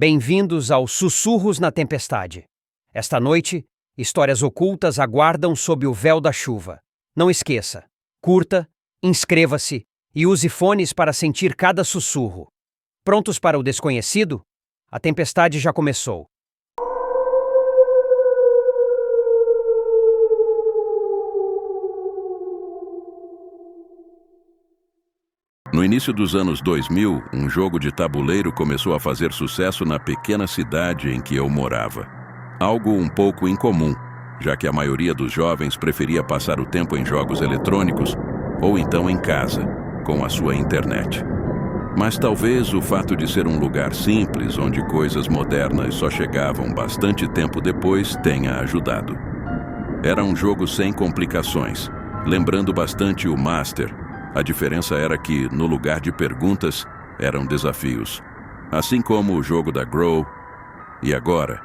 Bem-vindos ao Sussurros na Tempestade. Esta noite, histórias ocultas aguardam sob o véu da chuva. Não esqueça, curta, inscreva-se e use fones para sentir cada sussurro. Prontos para o desconhecido? A tempestade já começou. No início dos anos 2000, um jogo de tabuleiro começou a fazer sucesso na pequena cidade em que eu morava. Algo um pouco incomum, já que a maioria dos jovens preferia passar o tempo em jogos eletrônicos ou então em casa, com a sua internet. Mas talvez o fato de ser um lugar simples, onde coisas modernas só chegavam bastante tempo depois, tenha ajudado. Era um jogo sem complicações, lembrando bastante o Master. A diferença era que, no lugar de perguntas, eram desafios. Assim como o jogo da Grow. E agora?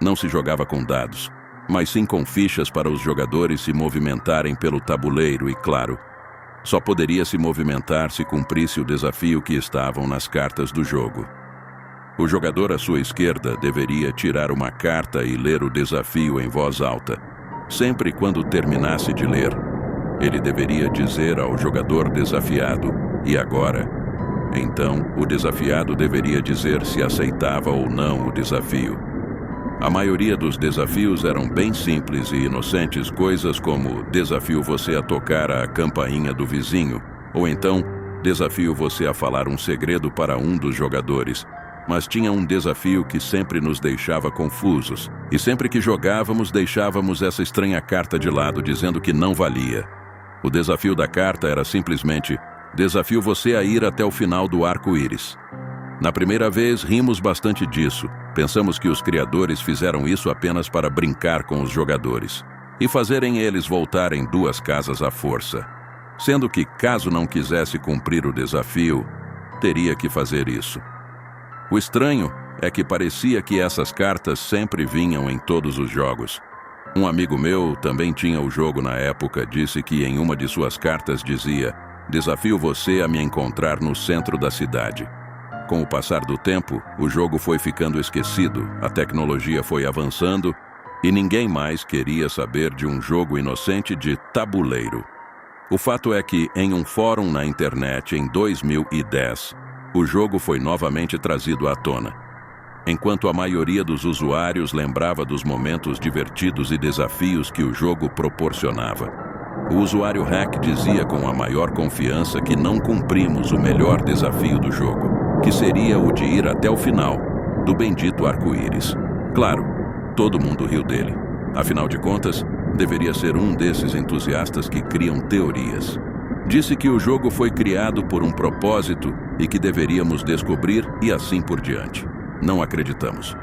Não se jogava com dados, mas sim com fichas para os jogadores se movimentarem pelo tabuleiro e, claro, só poderia se movimentar se cumprisse o desafio que estavam nas cartas do jogo. O jogador à sua esquerda deveria tirar uma carta e ler o desafio em voz alta. Sempre quando terminasse de ler, ele deveria dizer ao jogador desafiado, e agora? Então, o desafiado deveria dizer se aceitava ou não o desafio. A maioria dos desafios eram bem simples e inocentes, coisas como desafio você a tocar a campainha do vizinho, ou então desafio você a falar um segredo para um dos jogadores. Mas tinha um desafio que sempre nos deixava confusos, e sempre que jogávamos deixávamos essa estranha carta de lado dizendo que não valia. O desafio da carta era simplesmente: desafio você a ir até o final do arco-íris. Na primeira vez, rimos bastante disso. Pensamos que os criadores fizeram isso apenas para brincar com os jogadores e fazerem eles voltarem 2 casas à força. Sendo que, caso não quisesse cumprir o desafio, teria que fazer isso. O estranho é que parecia que essas cartas sempre vinham em todos os jogos. Um amigo meu, também tinha o jogo na época, disse que em uma de suas cartas dizia: desafio você a me encontrar no centro da cidade. Com o passar do tempo, o jogo foi ficando esquecido, a tecnologia foi avançando e ninguém mais queria saber de um jogo inocente de tabuleiro. O fato é que, em um fórum na internet em 2010, o jogo foi novamente trazido à tona. Enquanto a maioria dos usuários lembrava dos momentos divertidos e desafios que o jogo proporcionava, o usuário Hack dizia com a maior confiança que não cumprimos o melhor desafio do jogo, que seria o de ir até o final do bendito arco-íris. Claro, todo mundo riu dele. Afinal de contas, deveria ser um desses entusiastas que criam teorias. Disse que o jogo foi criado por um propósito e que deveríamos descobrir e assim por diante. Não acreditamos.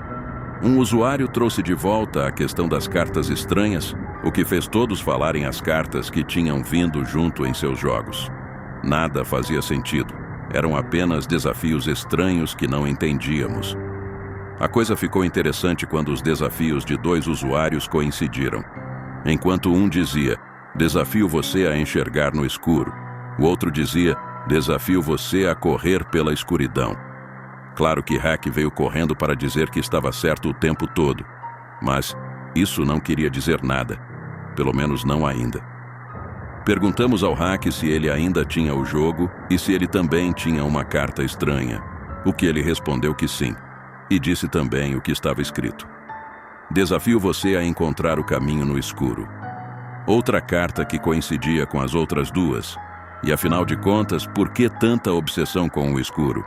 Um usuário trouxe de volta a questão das cartas estranhas, o que fez todos falarem as cartas que tinham vindo junto em seus jogos. Nada fazia sentido. Eram apenas desafios estranhos que não entendíamos. A coisa ficou interessante quando os desafios de 2 usuários coincidiram. Enquanto um dizia: desafio você a enxergar no escuro, o outro dizia: desafio você a correr pela escuridão. Claro que Hack veio correndo para dizer que estava certo o tempo todo, mas isso não queria dizer nada, pelo menos não ainda. Perguntamos ao Hack se ele ainda tinha o jogo e se ele também tinha uma carta estranha, o que ele respondeu que sim, e disse também o que estava escrito: desafio você a encontrar o caminho no escuro. Outra carta que coincidia com as outras 2, e afinal de contas, por que tanta obsessão com o escuro?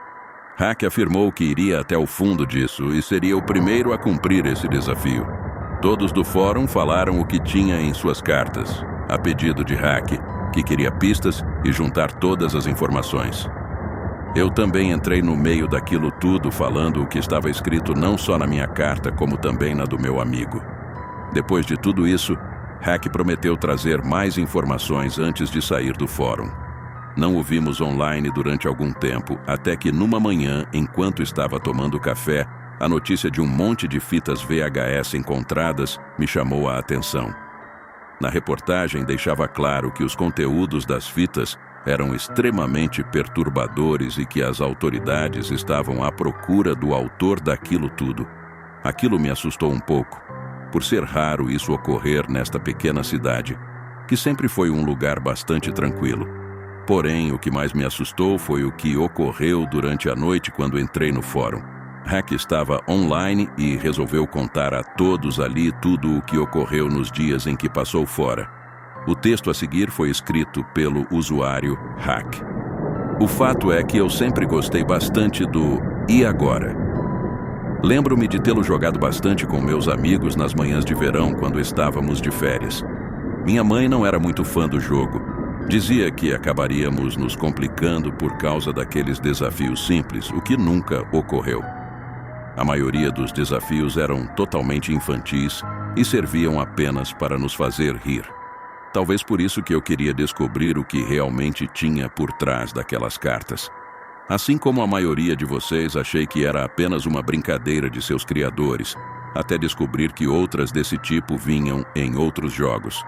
Hack afirmou que iria até o fundo disso e seria o primeiro a cumprir esse desafio. Todos do fórum falaram o que tinha em suas cartas, a pedido de Hack, que queria pistas e juntar todas as informações. Eu também entrei no meio daquilo tudo falando o que estava escrito não só na minha carta, como também na do meu amigo. Depois de tudo isso, Hack prometeu trazer mais informações antes de sair do fórum. Não o vimos online durante algum tempo, até que numa manhã, enquanto estava tomando café, a notícia de um monte de fitas VHS encontradas me chamou a atenção. Na reportagem deixava claro que os conteúdos das fitas eram extremamente perturbadores e que as autoridades estavam à procura do autor daquilo tudo. Aquilo me assustou um pouco, por ser raro isso ocorrer nesta pequena cidade, que sempre foi um lugar bastante tranquilo. Porém, o que mais me assustou foi o que ocorreu durante a noite quando entrei no fórum. Hack estava online e resolveu contar a todos ali tudo o que ocorreu nos dias em que passou fora. O texto a seguir foi escrito pelo usuário Hack. O fato é que eu sempre gostei bastante do "E agora?". Lembro-me de tê-lo jogado bastante com meus amigos nas manhãs de verão quando estávamos de férias. Minha mãe não era muito fã do jogo. Dizia que acabaríamos nos complicando por causa daqueles desafios simples, o que nunca ocorreu. A maioria dos desafios eram totalmente infantis e serviam apenas para nos fazer rir. Talvez por isso que eu queria descobrir o que realmente tinha por trás daquelas cartas. Assim como a maioria de vocês, achei que era apenas uma brincadeira de seus criadores, até descobrir que outras desse tipo vinham em outros jogos.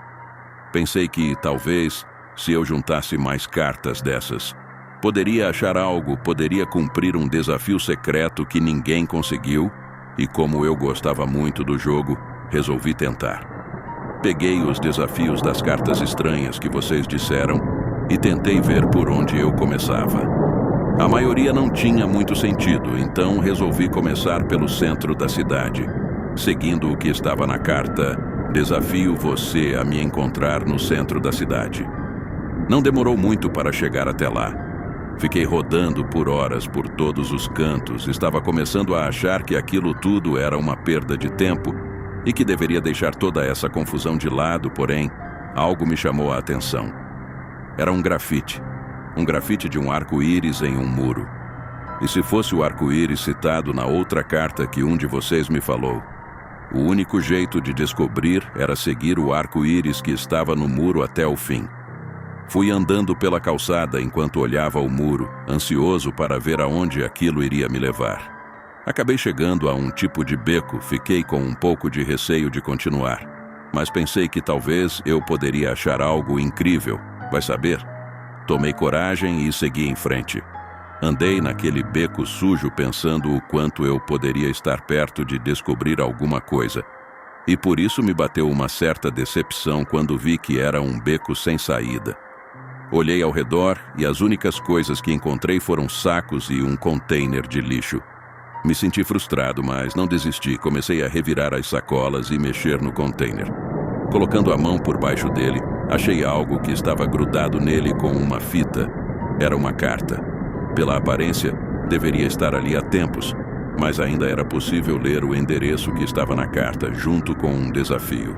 Pensei que, talvez, se eu juntasse mais cartas dessas, poderia achar algo, poderia cumprir um desafio secreto que ninguém conseguiu, e como eu gostava muito do jogo, resolvi tentar. Peguei os desafios das cartas estranhas que vocês disseram e tentei ver por onde eu começava. A maioria não tinha muito sentido, então resolvi começar pelo centro da cidade, seguindo o que estava na carta: "Desafio você a me encontrar no centro da cidade". Não demorou muito para chegar até lá. Fiquei rodando por horas por todos os cantos, estava começando a achar que aquilo tudo era uma perda de tempo e que deveria deixar toda essa confusão de lado, porém, algo me chamou a atenção. Era um grafite de um arco-íris em um muro. E se fosse o arco-íris citado na outra carta que um de vocês me falou, o único jeito de descobrir era seguir o arco-íris que estava no muro até o fim. Fui andando pela calçada enquanto olhava o muro, ansioso para ver aonde aquilo iria me levar. Acabei chegando a um tipo de beco, fiquei com um pouco de receio de continuar, mas pensei que talvez eu poderia achar algo incrível, vai saber? Tomei coragem e segui em frente. Andei naquele beco sujo pensando o quanto eu poderia estar perto de descobrir alguma coisa, e por isso me bateu uma certa decepção quando vi que era um beco sem saída. Olhei ao redor e as únicas coisas que encontrei foram sacos e um container de lixo. Me senti frustrado, mas não desisti. Comecei a revirar as sacolas e mexer no container. Colocando a mão por baixo dele, achei algo que estava grudado nele com uma fita. Era uma carta. Pela aparência, deveria estar ali há tempos, mas ainda era possível ler o endereço que estava na carta, junto com um desafio.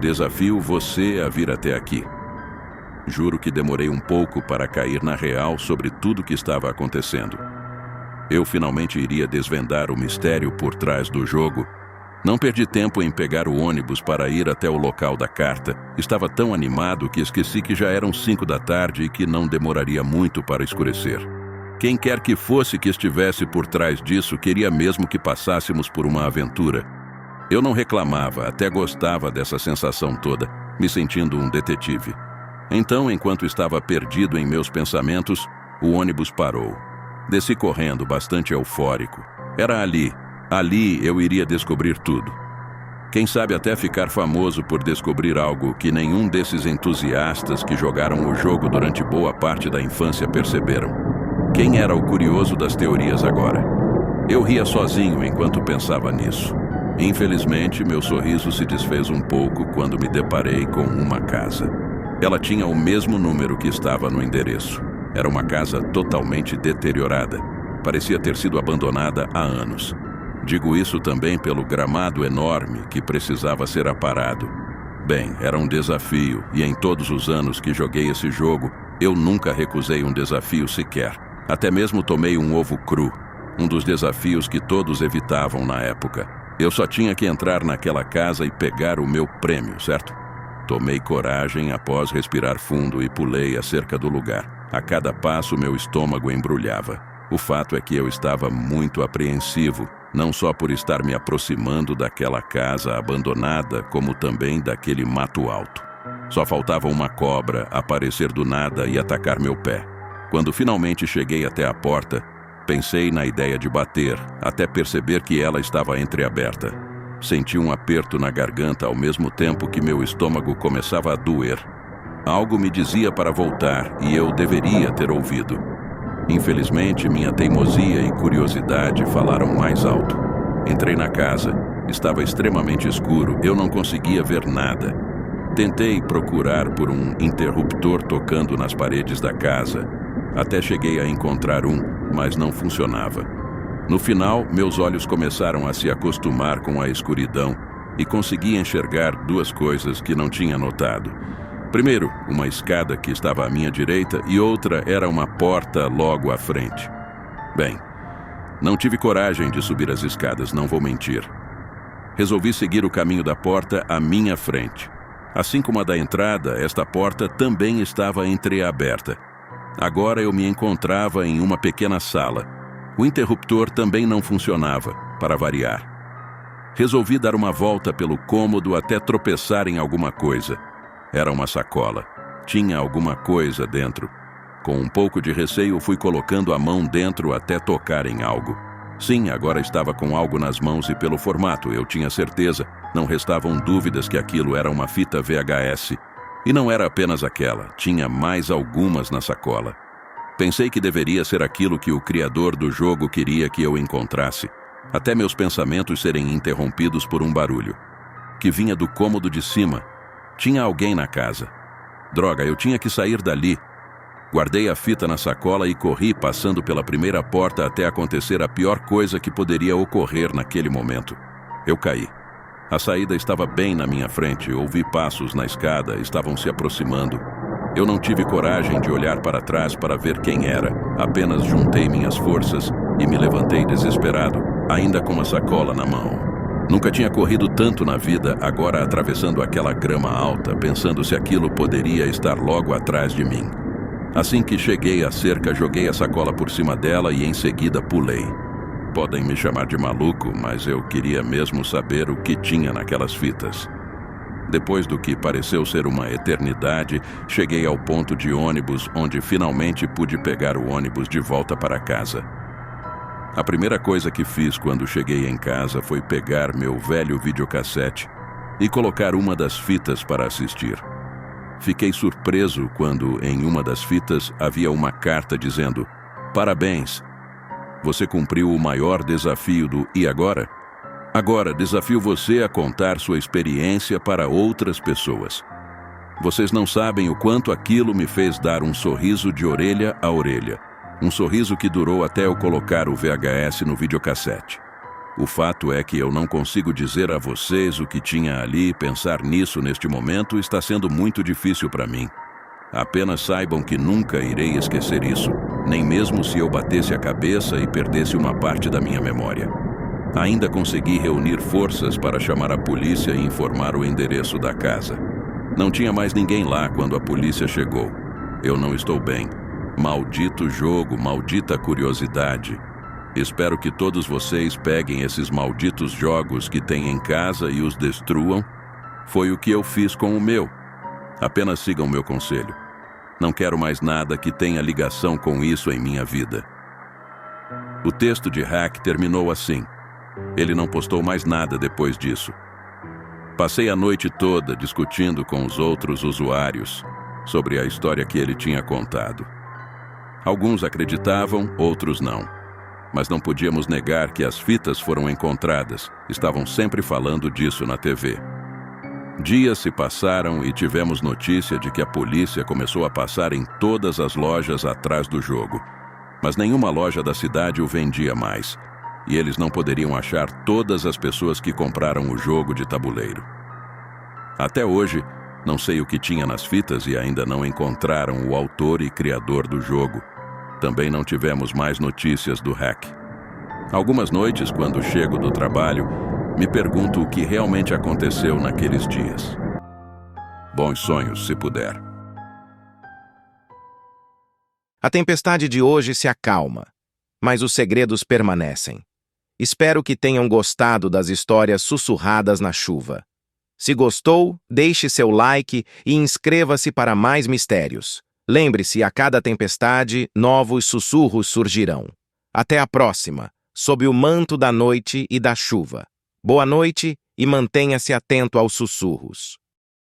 Desafio você a vir até aqui. Juro que demorei um pouco para cair na real sobre tudo o que estava acontecendo. Eu finalmente iria desvendar o mistério por trás do jogo. Não perdi tempo em pegar o ônibus para ir até o local da carta. Estava tão animado que esqueci que já eram 5 da tarde e que não demoraria muito para escurecer. Quem quer que fosse que estivesse por trás disso queria mesmo que passássemos por uma aventura. Eu não reclamava, até gostava dessa sensação toda, me sentindo um detetive. Então, enquanto estava perdido em meus pensamentos, o ônibus parou. Desci correndo, bastante eufórico. Era ali eu iria descobrir tudo. Quem sabe até ficar famoso por descobrir algo que nenhum desses entusiastas que jogaram o jogo durante boa parte da infância perceberam. Quem era o curioso das teorias agora? Eu ria sozinho enquanto pensava nisso. Infelizmente, meu sorriso se desfez um pouco quando me deparei com uma casa. Ela tinha o mesmo número que estava no endereço. Era uma casa totalmente deteriorada. Parecia ter sido abandonada há anos. Digo isso também pelo gramado enorme que precisava ser aparado. Bem, era um desafio, e em todos os anos que joguei esse jogo, eu nunca recusei um desafio sequer. Até mesmo tomei um ovo cru, um dos desafios que todos evitavam na época. Eu só tinha que entrar naquela casa e pegar o meu prêmio, certo? Tomei coragem após respirar fundo e pulei acerca do lugar. A cada passo, meu estômago embrulhava. O fato é que eu estava muito apreensivo, não só por estar me aproximando daquela casa abandonada, como também daquele mato alto. Só faltava uma cobra aparecer do nada e atacar meu pé. Quando finalmente cheguei até a porta, pensei na ideia de bater, até perceber que ela estava entreaberta. Senti um aperto na garganta ao mesmo tempo que meu estômago começava a doer. Algo me dizia para voltar e eu deveria ter ouvido. Infelizmente, minha teimosia e curiosidade falaram mais alto. Entrei na casa. Estava extremamente escuro, eu não conseguia ver nada. Tentei procurar por um interruptor tocando nas paredes da casa. Até cheguei a encontrar um, mas não funcionava. No final, meus olhos começaram a se acostumar com a escuridão e consegui enxergar duas coisas que não tinha notado. Primeiro, uma escada que estava à minha direita e outra era uma porta logo à frente. Bem, não tive coragem de subir as escadas, não vou mentir. Resolvi seguir o caminho da porta à minha frente. Assim como a da entrada, esta porta também estava entreaberta. Agora eu me encontrava em uma pequena sala. O interruptor também não funcionava, para variar. Resolvi dar uma volta pelo cômodo até tropeçar em alguma coisa. Era uma sacola. Tinha alguma coisa dentro. Com um pouco de receio, fui colocando a mão dentro até tocar em algo. Sim, agora estava com algo nas mãos e pelo formato, eu tinha certeza. Não restavam dúvidas que aquilo era uma fita VHS. E não era apenas aquela, tinha mais algumas na sacola. Pensei que deveria ser aquilo que o criador do jogo queria que eu encontrasse, até meus pensamentos serem interrompidos por um barulho, que vinha do cômodo de cima. Tinha alguém na casa. Droga, eu tinha que sair dali. Guardei a fita na sacola e corri passando pela primeira porta até acontecer a pior coisa que poderia ocorrer naquele momento. Eu caí. A saída estava bem na minha frente, ouvi passos na escada, estavam se aproximando. Eu não tive coragem de olhar para trás para ver quem era, apenas juntei minhas forças e me levantei desesperado, ainda com a sacola na mão. Nunca tinha corrido tanto na vida, agora atravessando aquela grama alta, pensando se aquilo poderia estar logo atrás de mim. Assim que cheguei à cerca, joguei a sacola por cima dela e em seguida pulei. Podem me chamar de maluco, mas eu queria mesmo saber o que tinha naquelas fitas. Depois do que pareceu ser uma eternidade, cheguei ao ponto de ônibus, onde finalmente pude pegar o ônibus de volta para casa. A primeira coisa que fiz quando cheguei em casa foi pegar meu velho videocassete e colocar uma das fitas para assistir. Fiquei surpreso quando, em uma das fitas, havia uma carta dizendo: "Parabéns! Você cumpriu o maior desafio do E Agora? Agora desafio você a contar sua experiência para outras pessoas." Vocês não sabem o quanto aquilo me fez dar um sorriso de orelha a orelha. Um sorriso que durou até eu colocar o VHS no videocassete. O fato é que eu não consigo dizer a vocês o que tinha ali e pensar nisso neste momento está sendo muito difícil para mim. Apenas saibam que nunca irei esquecer isso, nem mesmo se eu batesse a cabeça e perdesse uma parte da minha memória. Ainda consegui reunir forças para chamar a polícia e informar o endereço da casa. Não tinha mais ninguém lá quando a polícia chegou. Eu não estou bem. Maldito jogo, maldita curiosidade. Espero que todos vocês peguem esses malditos jogos que têm em casa e os destruam. Foi o que eu fiz com o meu. Apenas sigam meu conselho. Não quero mais nada que tenha ligação com isso em minha vida. O texto de Hack terminou assim. Ele não postou mais nada depois disso. Passei a noite toda discutindo com os outros usuários sobre a história que ele tinha contado. Alguns acreditavam, outros não. Mas não podíamos negar que as fitas foram encontradas. Estavam sempre falando disso na TV. Dias se passaram e tivemos notícia de que a polícia começou a passar em todas as lojas atrás do jogo. Mas nenhuma loja da cidade o vendia mais. E eles não poderiam achar todas as pessoas que compraram o jogo de tabuleiro. Até hoje, não sei o que tinha nas fitas e ainda não encontraram o autor e criador do jogo. Também não tivemos mais notícias do Hack. Algumas noites, quando chego do trabalho, me pergunto o que realmente aconteceu naqueles dias. Bons sonhos, se puder. A tempestade de hoje se acalma, mas os segredos permanecem. Espero que tenham gostado das histórias sussurradas na chuva. Se gostou, deixe seu like e inscreva-se para mais mistérios. Lembre-se, a cada tempestade, novos sussurros surgirão. Até a próxima, sob o manto da noite e da chuva. Boa noite e mantenha-se atento aos sussurros.